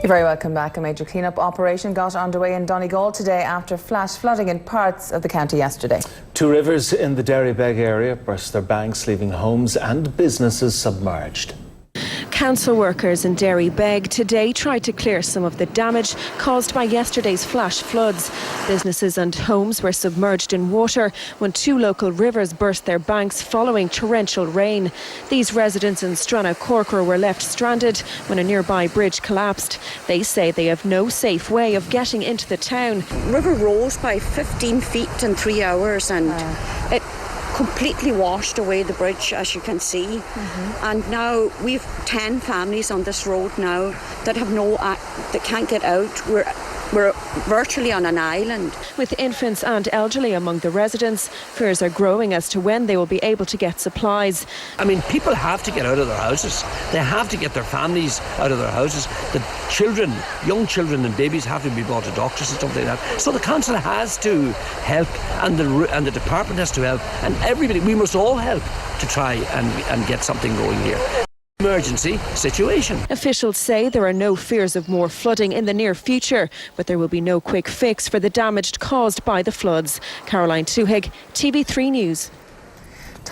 You're very welcome back. A major clean-up operation got underway in Donegal today after flash flooding in parts of the county yesterday. Two rivers in the Derrybeg area burst their banks, leaving homes and businesses submerged. Council workers in Derrybeg today tried to clear some of the damage caused by yesterday's flash floods. Businesses and homes were submerged in water when two local rivers burst their banks following torrential rain. These residents in Strana Corker were left stranded when a nearby bridge collapsed. They say they have no safe way of getting into the town. River rose by 15 feet in 3 hours and it completely washed away the bridge, as you can see. And now we've 10 families on this road now that have that can't get out. We're virtually on an island. With infants and elderly among the residents, fears are growing as to when they will be able to get supplies. I mean, people have to get out of their houses. They have to get their families out of their houses. The children, young children and babies have to be brought to doctors and stuff like that. So the council has to help, and the department has to help, and everybody, we must all help to try and get something going here. Emergency situation. Officials say there are no fears of more flooding in the near future, but there will be no quick fix for the damage caused by the floods. Caroline Tuhig, TV3 News.